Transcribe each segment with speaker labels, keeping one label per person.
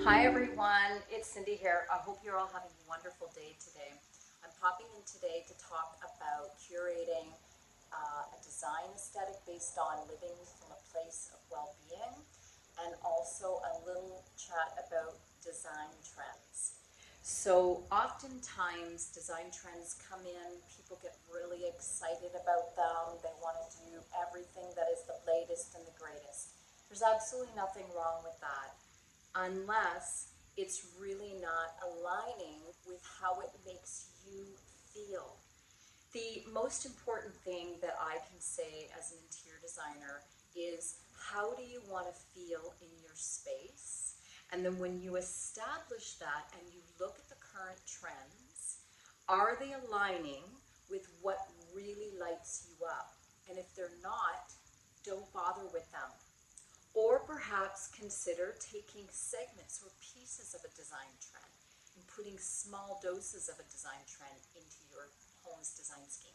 Speaker 1: Hi everyone, it's Cindy here. I hope you're all having a wonderful day today. I'm popping in today to talk about curating a design aesthetic based on living from a place of well-being, and also a little chat about design trends. So oftentimes design trends come in, people get really excited about them, they want to do everything that is the latest and the greatest. There's absolutely nothing wrong with that, unless it's really not aligning with how it makes you feel. The most important thing that I can say as an interior designer is, how do you want to feel in your space? And then when you establish that and you look at the current trends, are they aligning with what really lights you up? And if they're not, don't bother with them. Or perhaps consider taking segments or pieces of a design trend and putting small doses of a design trend into your home's design scheme.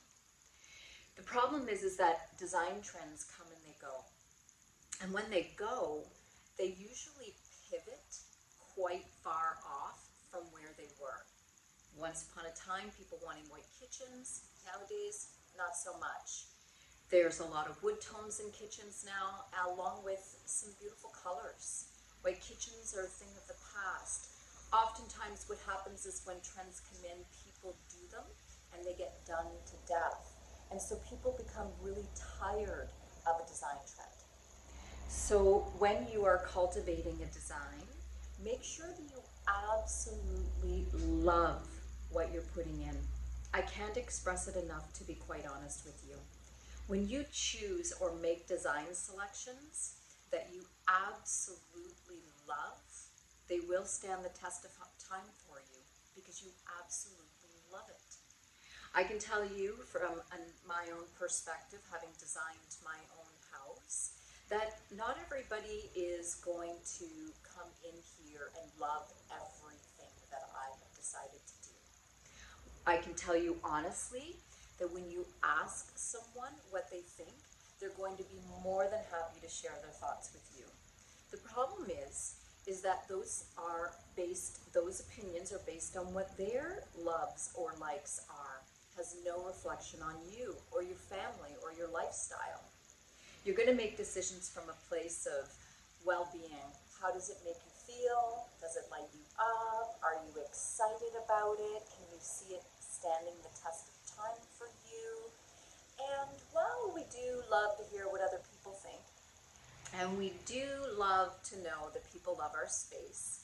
Speaker 1: The problem is that design trends come and they go. And when they go, they usually pivot quite far off from where they were. Once upon a time, people wanting white kitchens. Nowadays, not so much. There's a lot of wood tones in kitchens now, along with some beautiful colors. White kitchens are a thing of the past. Oftentimes what happens is when trends come in, people do them and they get done to death. And so people become really tired of a design trend. So when you are cultivating a design, make sure that you absolutely love what you're putting in. I can't express it enough, to be quite honest with you. When you choose or make design selections that you absolutely love, they will stand the test of time for you because you absolutely love it. I can tell you from my own perspective, having designed my own house, that not everybody is going to come in here and love everything that I have decided to do. I can tell you honestly that when you ask someone what they think, they're going to be more than happy to share their thoughts with you. The problem is that those opinions are based on what their loves or likes are, has no reflection on you or your family or your lifestyle. You're going to make decisions from a place of well-being. How does it make you feel? Does it light you up? Are you excited about it? Can you see it standing the test of time for you? And while we do love to hear what other people think, and we do love to know that people love our space,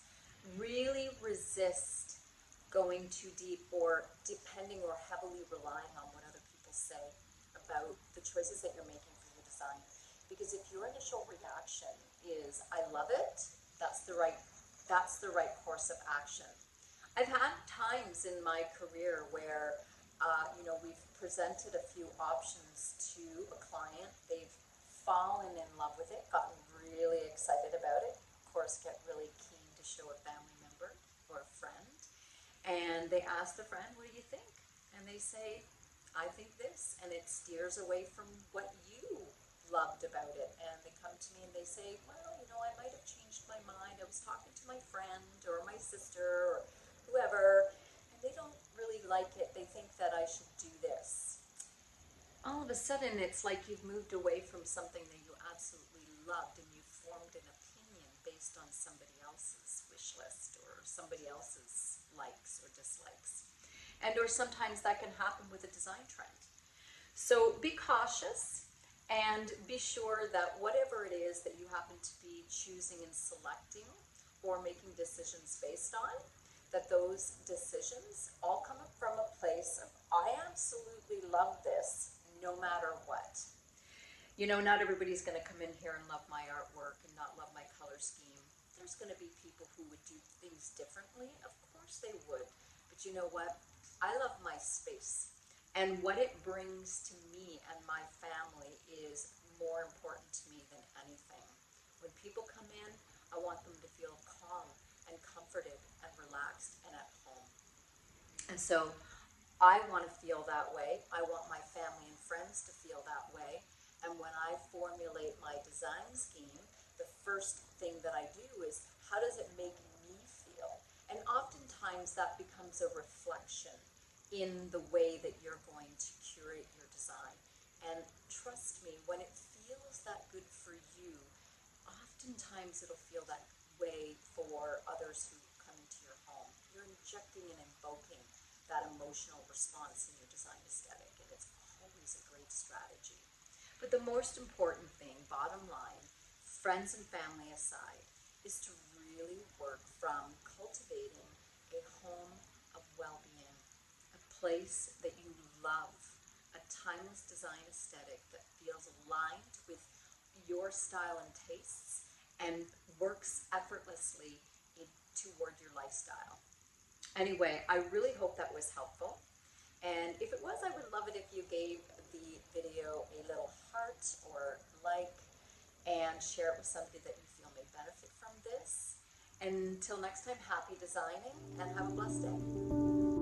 Speaker 1: really resist going too deep or depending or heavily relying on what other people say about the choices that you're making for your design. Because if your initial reaction is, I love it, that's the right course of action. I've had times in my career where we've presented a few options to a client. They've fallen in love with it, gotten really excited about it, of course get really keen to show a family member or a friend, and they ask the friend, what do you think? And they say, I think this, and it steers away from what you loved about it. And they come to me and they say, well, I might have changed my mind. I was talking to my friend or my sister or whoever, and they don't really like it. They think that I should do this. All of a sudden, it's like you've moved away from something that you absolutely loved, and you've formed an opinion based on somebody else's wish list or somebody else's likes or dislikes. And or sometimes that can happen with a design trend. So be cautious and be sure that whatever it is that you happen to be choosing and selecting or making decisions based on, that those decisions all come from a place of, I absolutely love this no matter what. Not everybody's going to come in here and love my artwork and not love my color scheme. There's going to be people who would do things differently. Of course they would. But you know what? I love my space. And what it brings to me and my family is more important to me than anything. When people come in, I want them to feel calm and comforted and relaxed and at home. And so I want to feel that way. I want my family and friends to feel that way. And when I formulate my design scheme, the first thing that I do is, how does it make me And oftentimes that becomes a reflection in the way that you're going to curate your design. And trust me, when it feels that good for you, oftentimes it'll feel that way for others who come into your home. You're injecting and invoking that emotional response in your design aesthetic, and it's always a great strategy. But the most important thing, bottom line, friends and family aside, is to really work from cultivating a home of well-being, a place that you love, a timeless design aesthetic that feels aligned with your style and tastes and works effortlessly toward your lifestyle. Anyway, I really hope that was helpful. And if it was, I would love it if you gave the video a little heart or like and share it with somebody that you feel may benefit from this. And until next time, happy designing and have a blessed day.